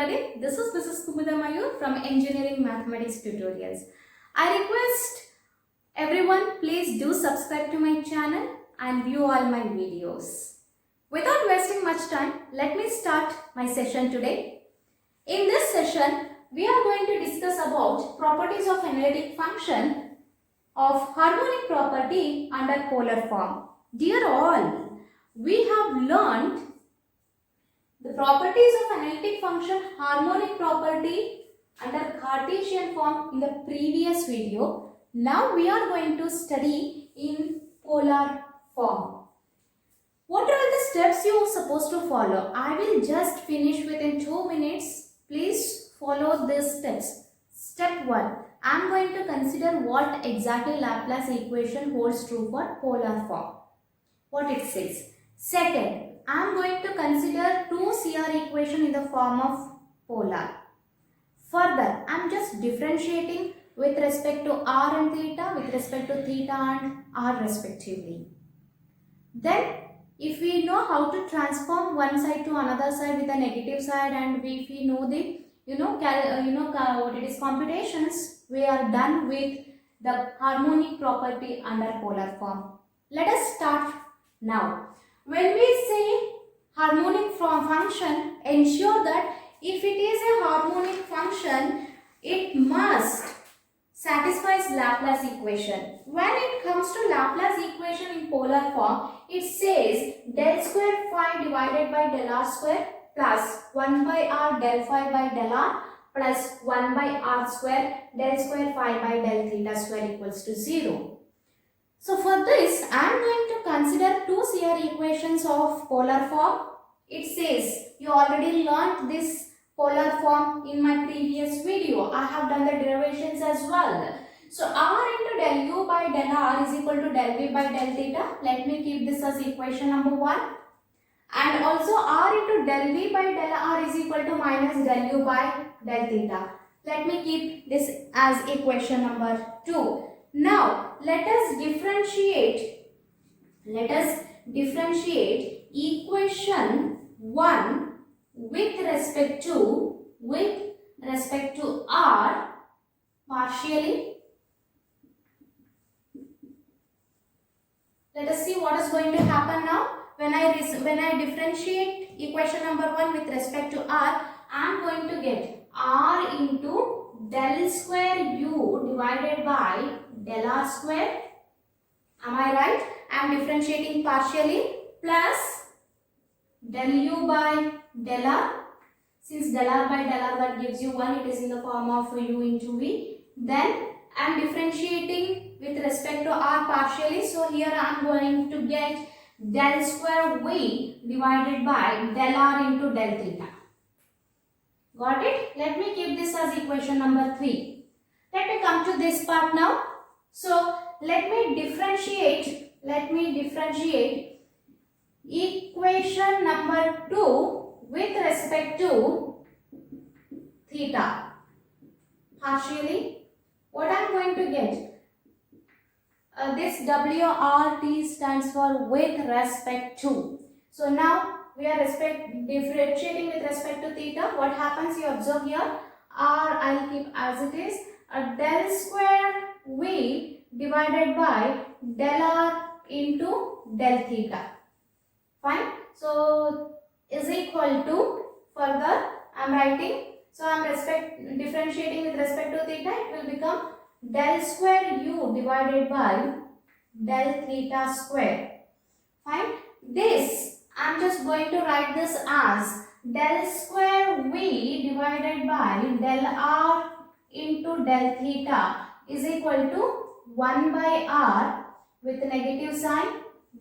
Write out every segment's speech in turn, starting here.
everybody. This is Mrs. Kumudha Mayur from Engineering Mathematics Tutorials. I request everyone please do subscribe to my channel and view all my videos. Without wasting much time, let me start my session today. In this session, we are going to discuss about properties of analytic function of harmonic property under polar form. Dear all, we have learned the properties of analytic function harmonic property under Cartesian form in the previous video. Now we are going to study in polar form. What are the steps you are supposed to follow? I will just finish within 2 minutes. Please follow these steps. Step 1. I am going to consider what exactly Laplace equation holds true for polar form. What it says. Second, I am going to consider two CR equation in the form of polar. Further, I am just differentiating with respect to R and theta, with respect to theta and R respectively. Then, if we know how to transform one side to another side with a negative side, and if we know the what it is computations, we are done with the harmonic property under polar form. Let us start now. When we say harmonic function, ensure that if it is a harmonic function, it must satisfy Laplace equation. When it comes to Laplace equation in polar form, it says del square phi divided by del r square plus 1 by r del phi by del r plus 1 by r square del square phi by del theta square equals to 0. So for this, I am going to consider two CR equations of polar form. It says you already learnt this polar form in my previous video. I have done the derivations as well. So r into del u by del r is equal to del v by del theta. Let me keep this as equation number 1. And also r into del v by del r is equal to minus del u by del theta. Let me keep this as equation number 2. Now, let us differentiate equation 1 with respect to r partially. Let us see what is going to happen now. When I differentiate equation number 1 with respect to r, I am going to get r into del square u divided by del r square. Am I right? I am differentiating partially plus del u by del r. Since del r by del r that gives you 1, it is in the form of u into v. Then I am differentiating with respect to r partially. So here I am going to get del square v divided by del r into del theta. Got it? Let me keep this as equation number 3. Let me come to this part now. So let me differentiate equation number 2 with respect to theta partially. What I am going to get? This WRT stands for with respect to. So now we are differentiating with respect to theta. What happens? You observe here. R I will keep as it is. A del square v divided by del r into del theta. Fine. So is equal to, further I am writing. So I am differentiating with respect to theta. It will become del square u divided by del theta square. Fine. This I am just going to write this as del square v divided by del r into del theta is equal to 1 by r with negative sign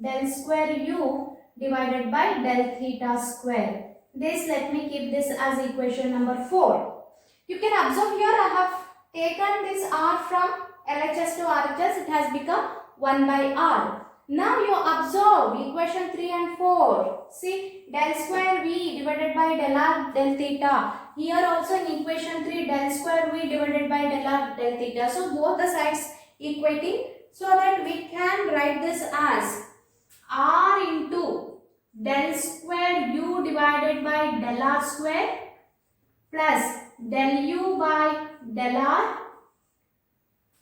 del square u divided by del theta square. This, let me keep this as equation number 4. You can observe here I have taken this r from LHS to RHS. It has become 1 by r. Now you observe equation 3 and 4. See, del square v divided by del r del theta. Here also in equation 3, del square v divided by del r del theta. So both the sides equating, so that we can write this as r into del square u divided by del r square plus del u by del r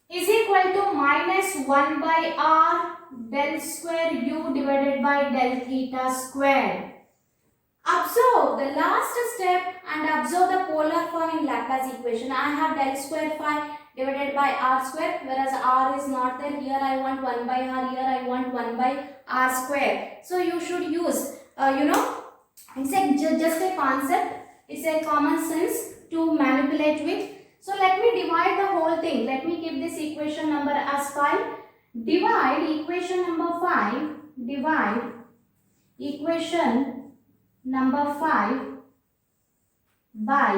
is equal to minus 1 by r del square u divided by del theta square. Observe the last step and observe the polar form in Laplace equation. I have del square phi divided by r square, whereas r is not there. Here I want 1 by r, here I want 1 by r square. So you should use, it's just a concept, it's a common sense to manipulate with. So let me divide the whole thing. Let me keep this equation number as 5. Divide equation number 5, divide equation number 5 by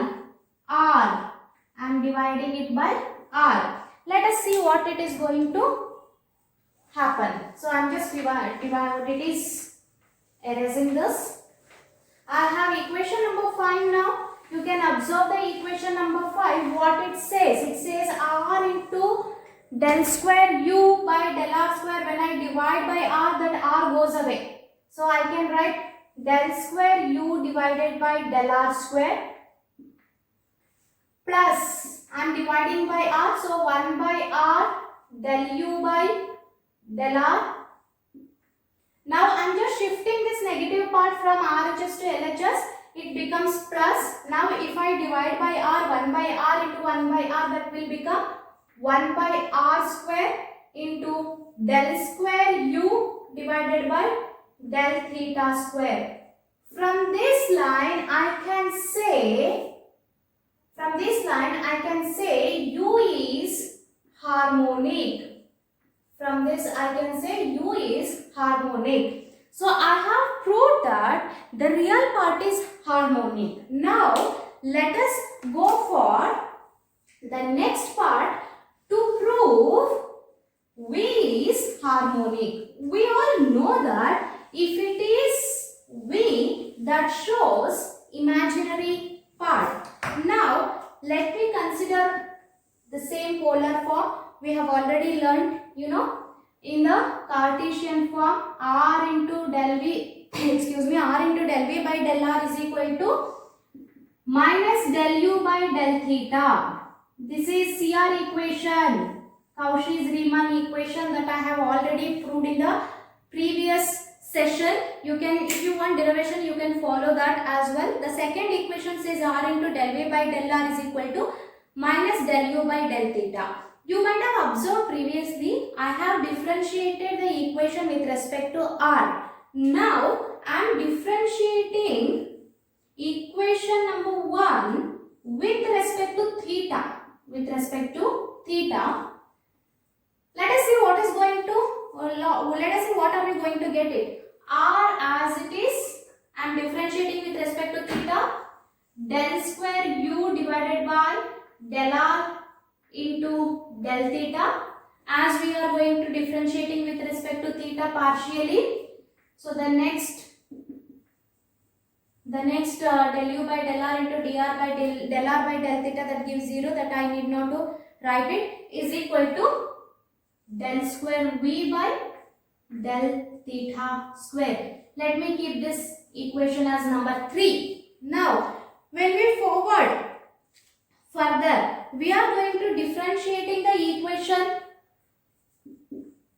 r. I am dividing it by r. Let us see what it is going to happen. So I am just erasing this. I have equation number 5 now. You can observe the equation number 5. What it says? It says r into del square u by del r square. When I divide by r, that r goes away. So I can write del square u divided by del r square plus, I am dividing by r, so 1 by r del u by del r. Now I am just shifting this negative part from RHS to LHS. It becomes plus. Now if I divide by r, 1 by r into 1 by r, that will become 1 by r square into del square u divided by del theta square. From this line I can say u is harmonic. From this I can say u is harmonic. So I have proved that the real part is harmonic. Now let us go for the next part to prove v is harmonic. We all know that if it is v, that shows imaginary part. Now let me consider the same polar form. We have already learned, in the Cartesian form, r into del v, r into del v by del r is equal to minus del u by del theta. This is CR equation, Cauchy-Riemann equation that I have already proved in the previous session. You can, if you want derivation, you can follow that as well. The second equation says r into del v by del r is equal to minus del u by del theta. You might have observed previously, I have differentiated the equation with respect to r. Now, I am differentiating equation number 1 with respect to theta. Let us see what are we going to get it. R as it is, I am differentiating with respect to theta. Del square u divided by del r into del theta, as we are going to differentiating with respect to theta partially. So the next del u by del r into dr by del r by del theta, that gives 0, that I need not to write it, is equal to del square v by del theta square. Let me keep this equation as number 3. Now when we forward further, we are going to differentiating the equation.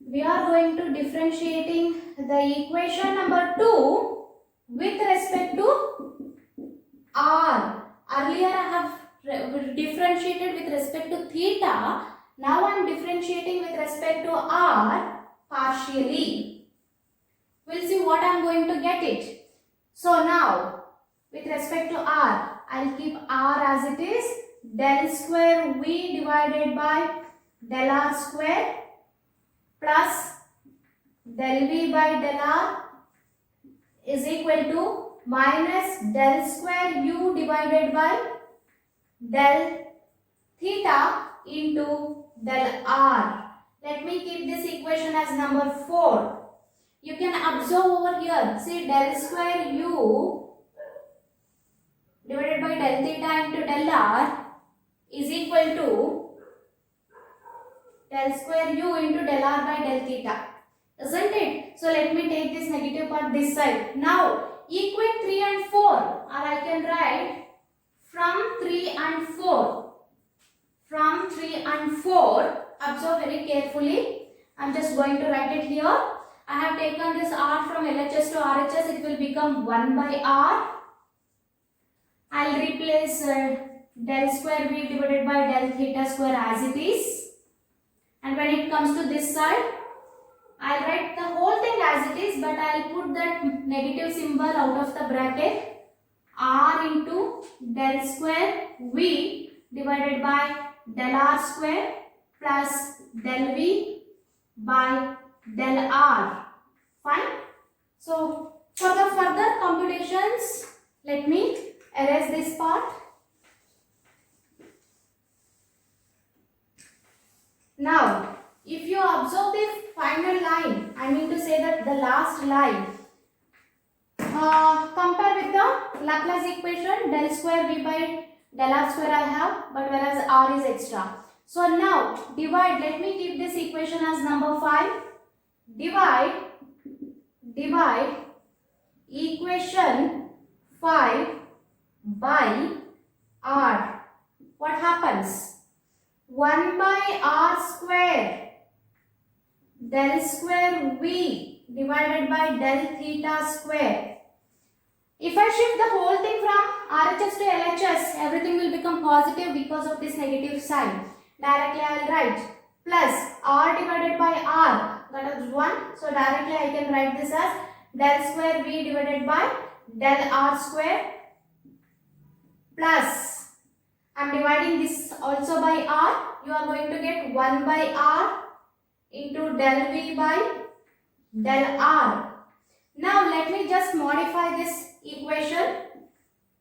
We are going to differentiating the equation number 2 with respect to r. Earlier I have differentiated with respect to theta. Now I am differentiating with respect to r partially. We'll see what I am going to get it. So now with respect to r, I'll keep r as it is. Del square v divided by del r square plus del v by del r is equal to minus del square u divided by del theta into del r. Let me keep this equation as number 4. You can observe over here. See, del square u divided by del theta into del r is equal to del square u into del r by del theta. Isn't it? So let me take this negative part this side. Now equate 3 and 4, or I can write from 3 4. Observe very carefully. I am just going to write it here. I have taken this r from LHS to RHS. It will become 1 by r. I will replace del square v divided by del theta square as it is. And when it comes to this side, I will write the whole thing as it is, but I will put that negative symbol out of the bracket. R into del square v divided by del r square plus del v by del r. Fine. So for the further computations, let me erase this part. Now, if you observe the final line, I mean to say that the last line, compare with the Laplace equation del square v by del r square I have, but whereas r is extra. So now divide, let me keep this equation as number 5. Divide equation 5 by r. What happens? 1 by r square del square v divided by del theta square. If I shift the whole thing from RHS to LHS, everything will become positive because of this negative sign. Directly I will write plus r divided by r, that is 1. So directly I can write this as del square v divided by del r square plus, I am dividing this also by r. You are going to get 1 by r into del v by del r. Now let me just modify this equation.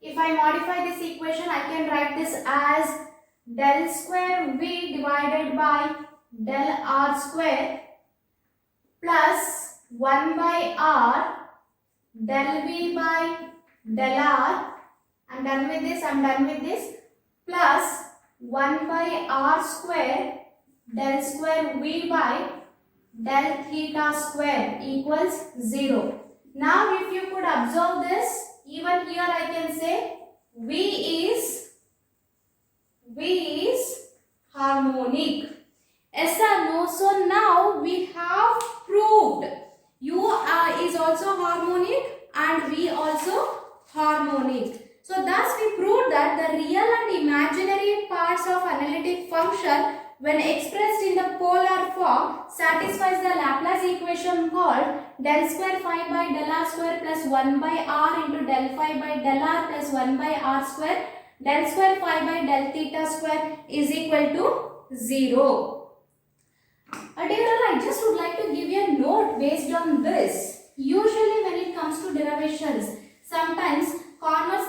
If I modify this equation, I can write this as del square v divided by del r square plus 1 by r del v by del r. I am done with this, plus 1 by r square del square v by del theta square equals 0. Now if you could observe this, even here I can say V is harmonic. Yes or no? So now we have proved U is also harmonic and V also harmonic. So thus we proved that the real and imaginary parts of analytic function when expressed in the polar form satisfies the Laplace equation called del square phi by del r square plus 1 by r into del phi by del r plus 1 by r square del square phi by del theta square is equal to 0. Dear, I just would like to give you a note based on this. Usually when it comes to derivations, sometimes corners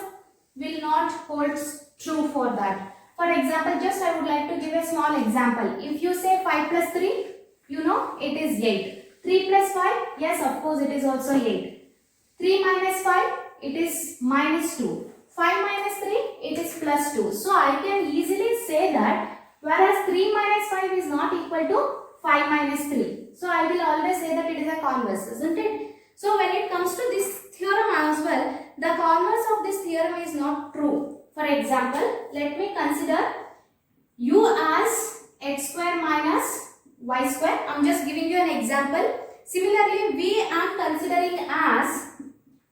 will not hold true for that. For example, just I would like to give a small example. If you say 5 plus 3, you know it is 8. 3 plus 5, yes, of course it is also 8. 3 minus 5, it is minus 2. 5 minus 3, it is plus 2. So I can easily say that whereas 3 minus 5 is not equal to 5 minus 3. So I will always say that it is a converse, isn't it? So when it comes to this theorem as well, the converse of this theorem is not true. For example, let me consider u as x square minus y square. I am just giving you an example. Similarly, we are considering as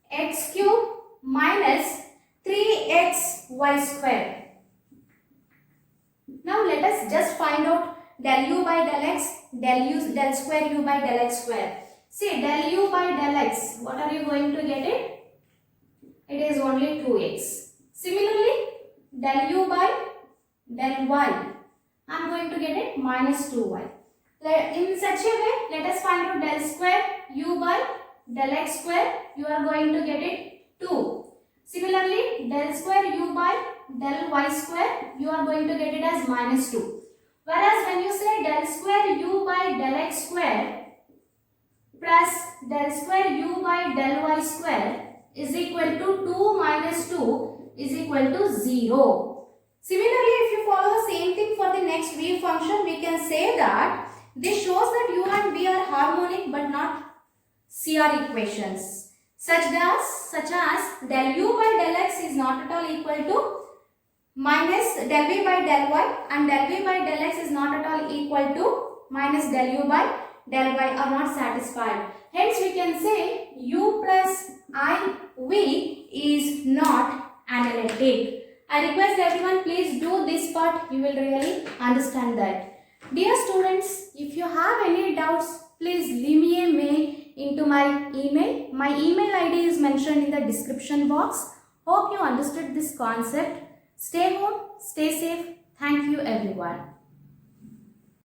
x cube minus 3xy square. Now let us just find out del u by del x, del square u by del x square. See, del u by del x, what are you going to get it? It is only 2x. Similarly, del u by del y, I am going to get it minus 2y. In such a way, let us find out del square u by del x square, you are going to get it 2. Similarly, del square u by del y square, you are going to get it as minus 2. Whereas when you say del square u by del x square plus del square u by del y square is equal to 2 minus 2 is equal to 0. Similarly, if you follow the same thing for the next wave function, we can say that this shows that u and v are harmonic but not CR equations. Such as del u by del x is not at all equal to minus del v by del y, and del v by del x is not at all equal to minus del u by del y are not satisfied. Hence we can say u plus I v is not analytic. I request everyone, please do this part, you will really understand that. Dear students, if you have any doubts, please leave me a mail into my email. My email ID is mentioned in the description box. Hope you understood this concept. Stay home, stay safe. Thank you everyone.